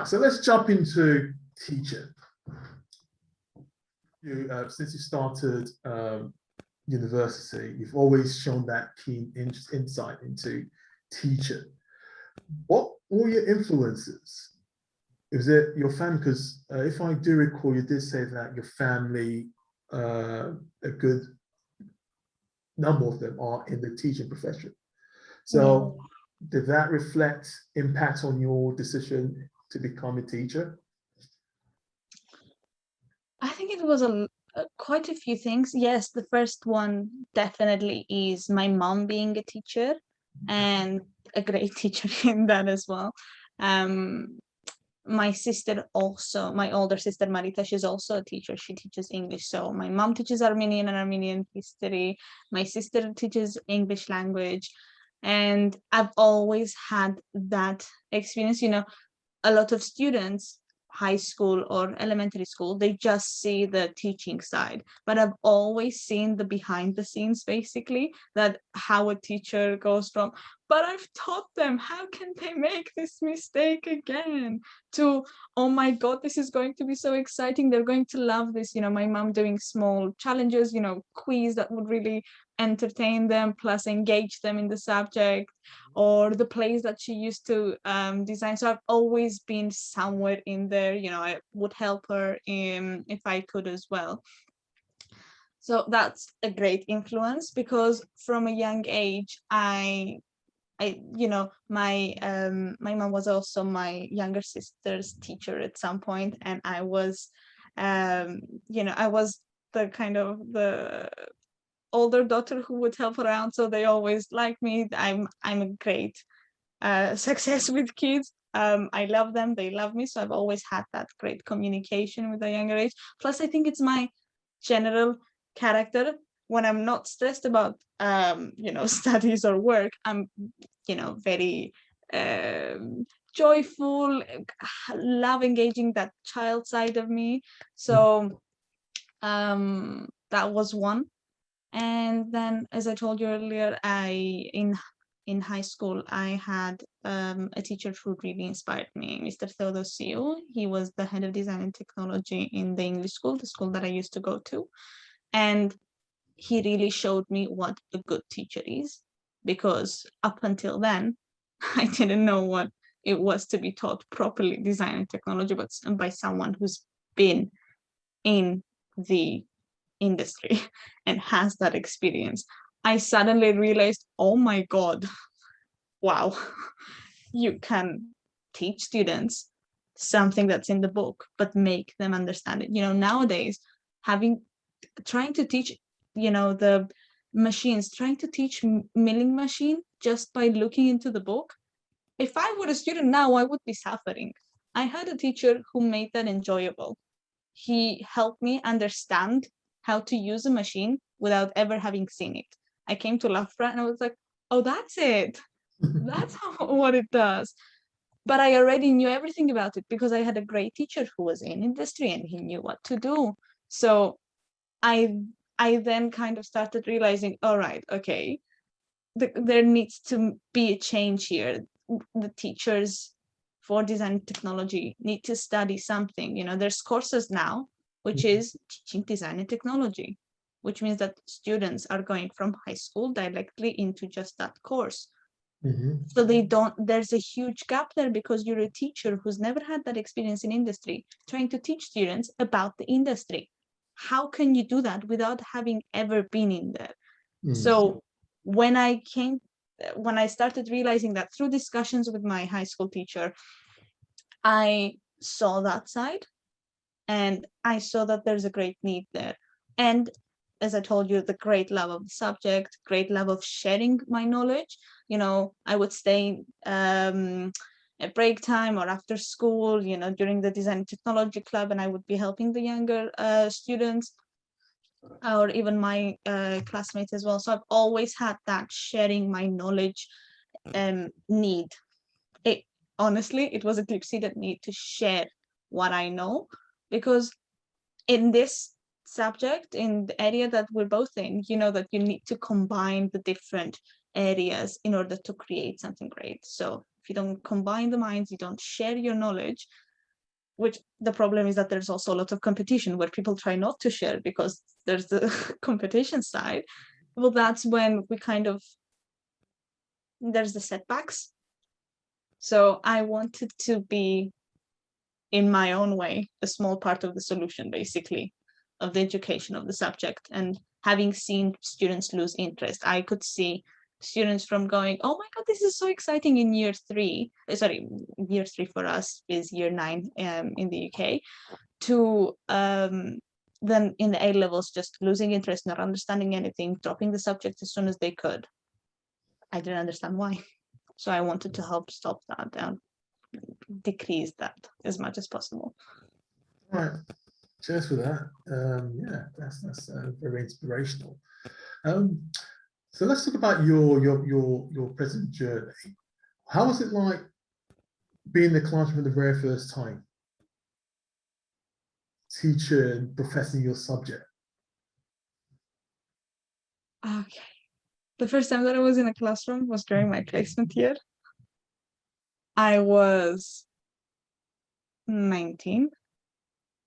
right, so let's jump into teaching. Since you started university, you've always shown that keen insight into teaching. What were your influences? Is it your family? Because if I do recall, you did say that your family, a good number of them are in the teaching profession. So did that reflect impact on your decision to become a teacher? I think it was quite a few things. Yes, the first one definitely is my mom being a teacher, and a great teacher in that as well. My sister also, my older sister Marita, she's also a teacher. She teaches English. So my mom teaches Armenian and Armenian history. My sister teaches English language. And I've always had that experience. A lot of students, high school or elementary school, they just see the teaching side, but I've always seen the behind the scenes, basically, that how a teacher goes from, but I've taught them, how can they make this mistake again, to, oh my god, this is going to be so exciting, they're going to love this. My mom doing small challenges, quiz that would really entertain them plus engage them in the subject, or the plays that she used to design. So I've always been somewhere in there. I would help her if I could as well. So that's a great influence, because from a young age, my mom was also my younger sister's teacher at some point, and I was I was the kind of the older daughter who would help around, so they always like me. I'm a great success with kids. I love them, they love me, so I've always had that great communication with a younger age. Plus, I think it's my general character. When I'm not stressed about studies or work, I'm very joyful, love engaging that child side of me. So that was one. And then, as I told you earlier, in high school, I had a teacher who really inspired me, Mr. Theodosiou. He was the head of design and technology in the English school, the school that I used to go to. And he really showed me what a good teacher is, because up until then, I didn't know what it was to be taught properly design and technology, but by someone who's been in the industry and has that experience. I suddenly realized, oh my god, wow, you can teach students something that's in the book but make them understand it. Nowadays, trying to teach the machines, trying to teach milling machine just by looking into the book, if I were a student now, I would be suffering. I had a teacher who made that enjoyable. He helped me understand how to use a machine without ever having seen it. I came to Loughborough and I was like, oh, that's it. That's what it does. But I already knew everything about it because I had a great teacher who was in industry and he knew what to do. So I then kind of started realizing, all right, okay, there needs to be a change here. The teachers for design technology need to study something. There's courses now, which is teaching design and technology, which means that students are going from high school directly into just that course. So there's a huge gap there, because you're a teacher who's never had that experience in industry, trying to teach students about the industry. How can you do that without having ever been in there? So when I started realizing that through discussions with my high school teacher, I saw that side, and I saw that there's a great need there. And as I told you, the great love of the subject, great love of sharing my knowledge. I would stay at break time or after school, during the design technology club, and I would be helping the younger students, or even my classmates as well. So I've always had that sharing my knowledge need. Honestly, it was a deep-seated need to share what I know, because in this subject, in the area that we're both in, that you need to combine the different areas in order to create something great. So if you don't combine the minds, you don't share your knowledge, which the problem is that there's also a lot of competition where people try not to share because there's the competition side. Well, that's when we kind of, there's the setbacks. So I wanted to be, in my own way, a small part of the solution, basically, of the education of the subject. And having seen students lose interest, I could see students from going, oh my God, this is so exciting in year 3. Sorry, year 3 for us is year 9 in the UK, to then in the A levels, just losing interest, not understanding anything, dropping the subject as soon as they could. I didn't understand why. So I wanted to help stop that and decrease that as much as possible. All right. Cheers for that. Yeah, that's very inspirational. So let's talk about your present journey. How was it like being in the classroom for the very first time, teaching and professing your subject? Okay. The first time that I was in a classroom was during my placement year. I was 19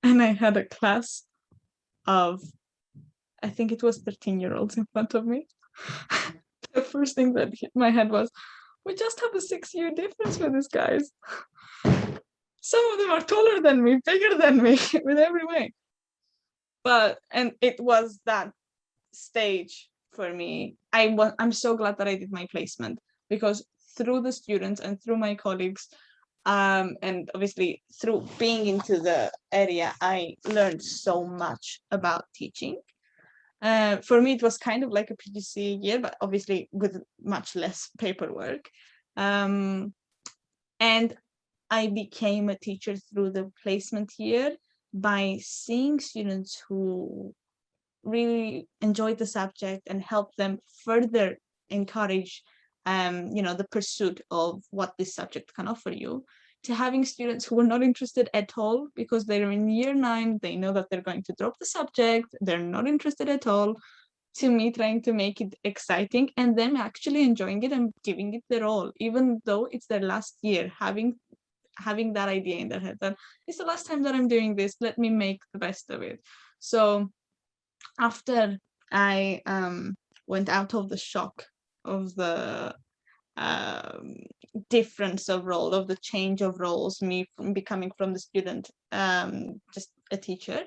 and I had a class of, I think it was 13-year-olds in front of me. The first thing that hit my head was, we just have a 6-year difference with these guys. Some of them are taller than me, bigger than me, with every way. And it was that stage for me. I'm so glad that I did my placement, because through the students and through my colleagues, and obviously through being into the area, I learned so much about teaching. For me, it was kind of like a PGCE year, but obviously with much less paperwork. And I became a teacher through the placement year by seeing students who really enjoyed the subject and help them further encourage the pursuit of what this subject can offer you, to having students who were not interested at all because they're in year 9, they know that they're going to drop the subject, they're not interested at all, to me trying to make it exciting and them actually enjoying it and giving it their all, even though it's their last year, having that idea in their head that it's the last time that I'm doing this, let me make the best of it. So after I went out of the shock of the difference of role, of the change of roles, me from becoming from the student just a teacher,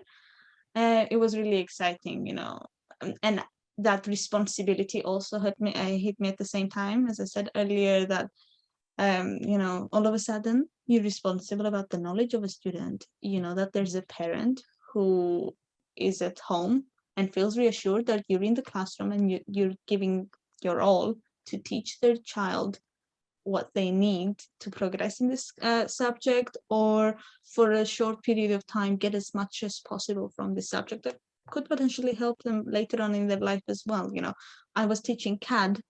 it was really exciting, and that responsibility also hit me at the same time, as I said earlier, that all of a sudden you're responsible about the knowledge of a student. You know that there's a parent who is at home and feels reassured that you're in the classroom and you're giving your all to teach their child what they need to progress in this subject, or for a short period of time get as much as possible from this subject that could potentially help them later on in their life as well. I was teaching CAD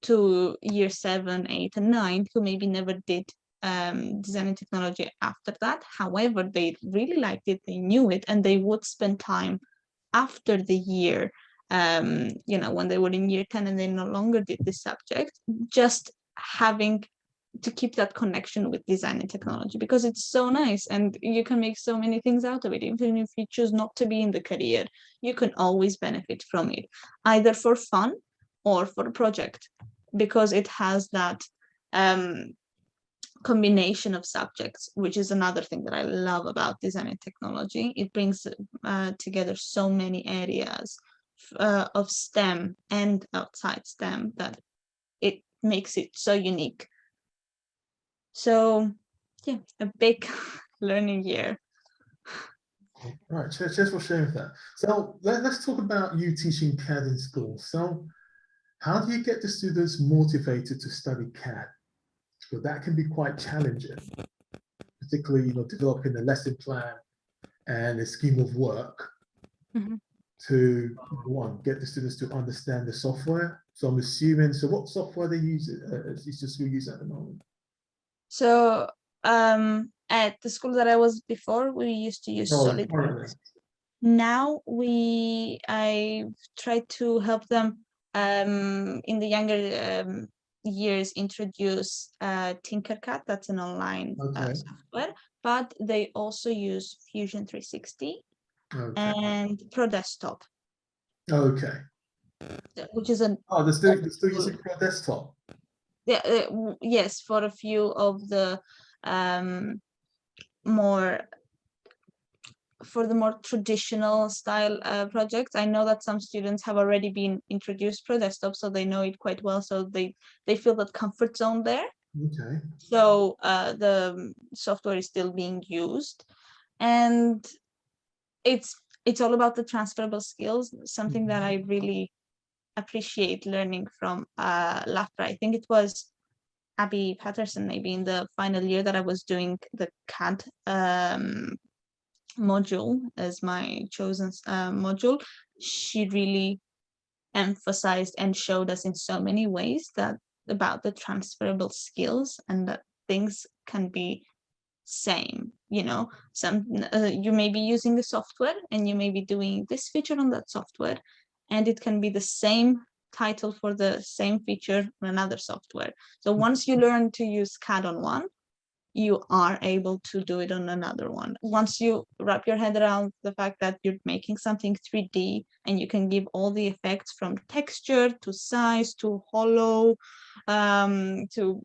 to year 7, 8, and 9 who maybe never did design and technology after that. However, they really liked it, they knew it, and they would spend time after the year, when they were in year 10 and they no longer did this subject, just having to keep that connection with design and technology, because it's so nice and you can make so many things out of it. Even if you choose not to be in the career, you can always benefit from it, either for fun or for a project, because it has that combination of subjects, which is another thing that I love about design and technology. It brings together so many areas of STEM and outside STEM that it makes it so unique. So yeah, a big learning year. Right, cheers for sharing that. So let's talk about you teaching CAD in school. So how do you get the students motivated to study CAD? Because that can be quite challenging, particularly developing a lesson plan and a scheme of work to get the students to understand the software. So I'm assuming, so what software they use is the school use at the moment? So at the school that I was before, we used to use SolidWorks. Now I try to help them in the younger years introduce Tinkercad. That's an online software, but they also use Fusion 360 and Pro Desktop, Okay. which is an Oh, they're still using Pro Desktop. yeah, yes, for a few of the more traditional style projects. I know that some students have already been introduced Pro Desktop, so they know it quite well. So they feel that comfort zone there. Okay. So the software is still being used, and it's all about the transferable skills. Something that I really appreciate learning from LAFRA. I think it was Abby Patterson, maybe in the final year that I was doing the CAD module as my chosen module. She really emphasized and showed us in so many ways that about the transferable skills, and that things can be same. Some you may be using the software and you may be doing this feature on that software, and it can be the same title for the same feature on another software. So once you learn to use CAD on one, you are able to do it on another one. Once you wrap your head around the fact that you're making something 3D and you can give all the effects from texture to size to hollow, to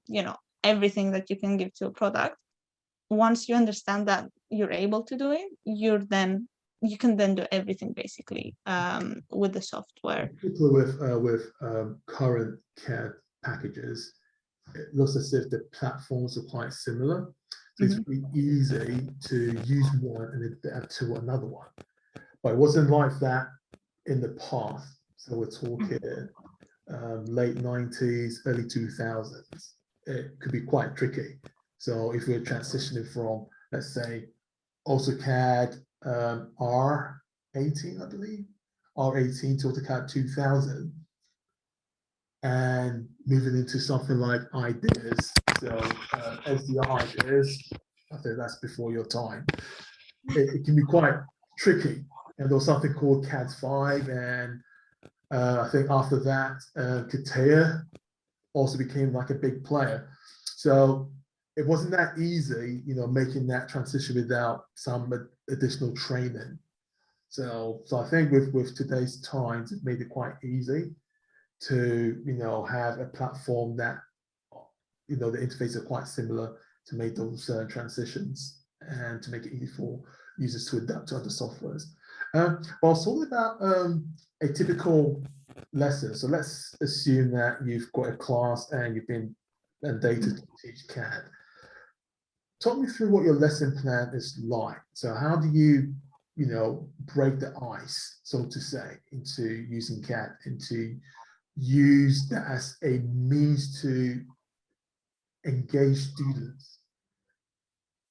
everything that you can give to a product. Once you understand that you're able to do it, you can then do everything basically with the software. With current CAD packages, it looks as if the platforms are quite similar. So it's really easy to use one and then adapt to another one. But it wasn't like that in the past. So we're talking late 90s, early 2000s. It could be quite tricky. So if we're transitioning from, let's say, AutoCAD R18, I believe, R18 to AutoCAD 2000, and moving into something like ideas. So SDR ideas, I think that's before your time. It can be quite tricky. And there was something called CAD 5, and I think after that, CATIA also became like a big player. So it wasn't that easy, making that transition without some additional training. So I think with today's times, it made it quite easy to have a platform that the interfaces are quite similar to make those transitions and to make it easy for users to adapt to other softwares. But I was talking about a typical lesson. So let's assume that you've got a class and you've been mandated to teach CAD. Talk me through what your lesson plan is like. So how do you break the ice, so to say, into using CAD, into use that as a means to engage students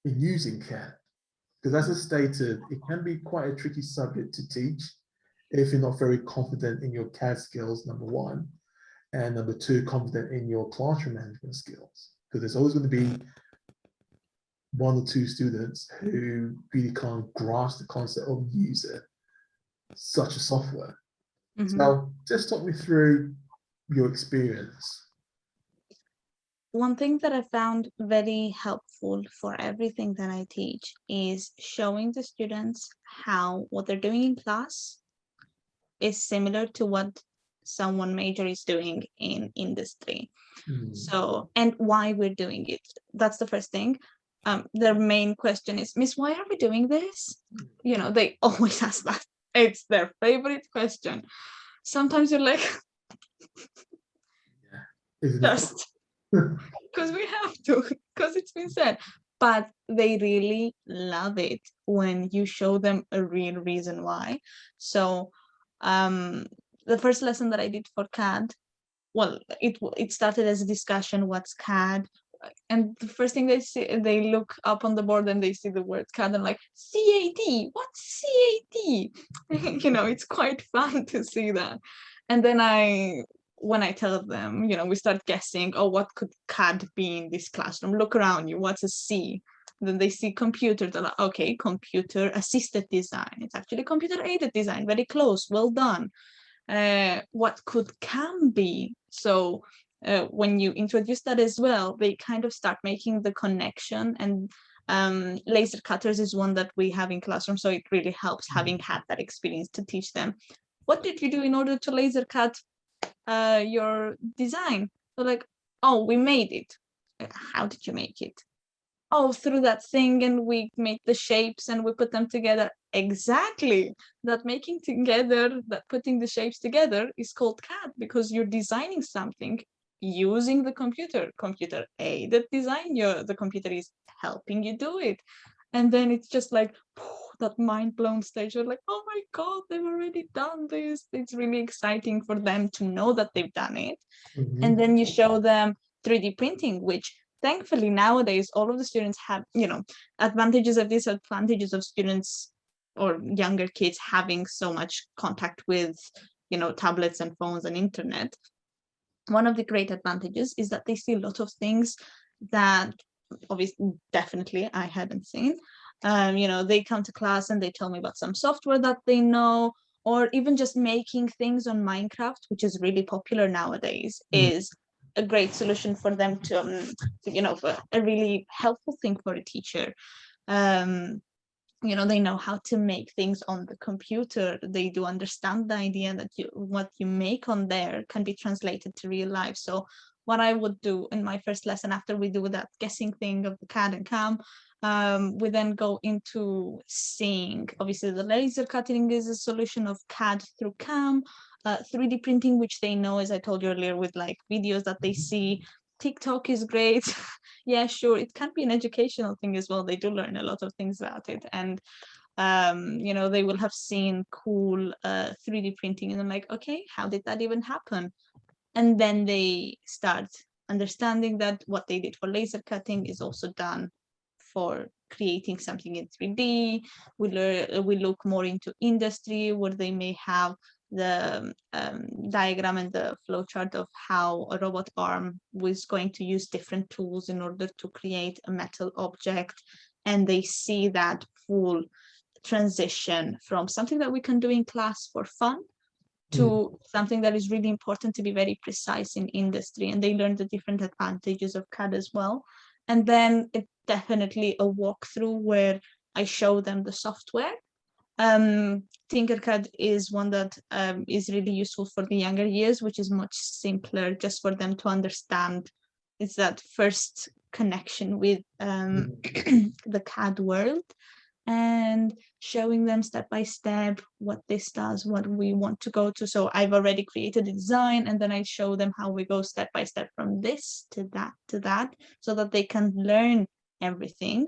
in using CAD? Because as I stated, it can be quite a tricky subject to teach if you're not very confident in your CAD skills, number one, and number two, confident in your classroom management skills. Because there's always going to be one or two students who really can't grasp the concept of using such a software. So just talk me through your experience. One thing that I found very helpful for everything that I teach is showing the students how what they're doing in class is similar to what someone major is doing in industry. So, and why we're doing it. That's the first thing. Their main question is, Miss, why are we doing this? They always ask that. It's their favorite question. Sometimes you're like, just because we have to, because it's been said. But they really love it when you show them a real reason why. So the first lesson that I did for CAD, well, it started as a discussion, what's CAD? And the first thing they look up on the board and they see the word CAD and like, CAD, what's CAD? It's quite fun to see that. And then when I tell them, we start guessing, oh, what could CAD be in this classroom? Look around you, what's a C? Then they see computer, they're like, okay, computer assisted design. It's actually computer aided design, very close, well done. What could CAM be? So when you introduce that as well, they kind of start making the connection and Laser cutters is one that we have in classroom, so it really helps having had that experience to teach them. What did you do in order to laser cut your design? So like, oh, we made it. How did you make it? Oh, through that thing, and we made the shapes and we put them together. Exactly. That making together, that putting the shapes together is called CAD, because you're designing something using the computer. Computer aided design. The computer is helping you do it. And then it's just like that mind blown stage. You're like, oh my God, they've already done this. It's really exciting for them to know that they've done it. Mhm. And then you show them 3D printing, which thankfully nowadays all of the students have, advantages of disadvantages of students or younger kids having so much contact with, tablets and phones and internet. One of the great advantages is that they see a lot of things that obviously definitely I hadn't seen. They come to class and they tell me about some software that they know, or even just making things on Minecraft, which is really popular nowadays, is a great solution for them to for a really helpful thing for a teacher. They know how to make things on the computer. They do understand the idea that what you make on there can be translated to real life. So what I would do in my first lesson, after we do that guessing thing of the CAD and CAM, we then go into seeing, obviously the laser cutting is a solution of CAD through CAM, 3D printing, which they know, as I told you earlier, with like videos that they see. TikTok is great. Yeah, sure, it can be an educational thing as well. They do learn a lot of things about it, and they will have seen cool 3D printing, and I'm like, okay, how did that even happen? And then they start understanding that what they did for laser cutting is also done for creating something in 3D. We look more into industry, where they may have the diagram and the flowchart of how a robot arm was going to use different tools in order to create a metal object. And they see that full transition from something that we can do in class for fun to something that is really important to be very precise in industry. And they learn the different advantages of CAD as well. And then it's definitely a walkthrough where I show them the software. Tinkercad is one that is really useful for the younger years, which is much simpler just for them to understand. It's that first connection with the CAD world, and showing them step by step what this does, what we want to go to. So I've already created a design, and then I show them how we go step by step from this to that, so that they can learn everything.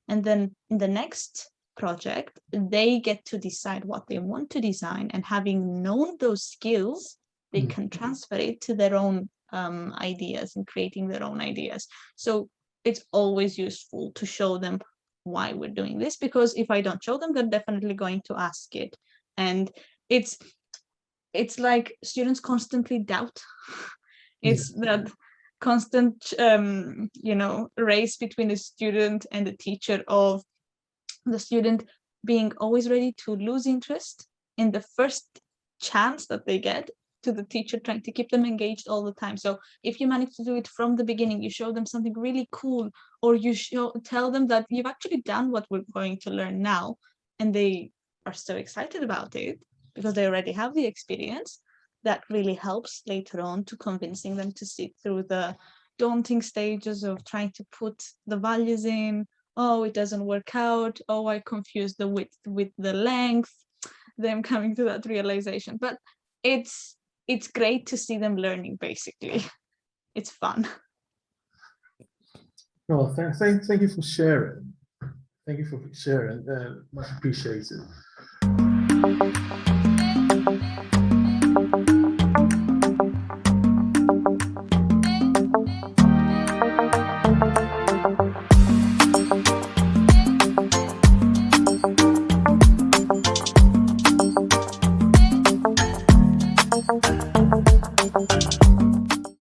And then in the next project, they get to decide what they want to design, and having known those skills, they can transfer it to their own ideas and creating their own ideas. So it's always useful to show them why we're doing this, because if I don't show them, they're definitely going to ask it. And it's like students constantly doubt. It's that constant race between the student and the teacher, of the student being always ready to lose interest in the first chance that they get, to the teacher trying to keep them engaged all the time. So if you manage to do it from the beginning, you show them something really cool, or you tell them that you've actually done what we're going to learn now, and they are so excited about it because they already have the experience, that really helps later on to convincing them to sit through the daunting stages of trying to put the values in. Oh, it doesn't work out. Oh, I confused the width with the length. Them coming to that realization. But it's great to see them learning, basically. It's fun. Well, thank you for sharing. Thank you for sharing. Much appreciated.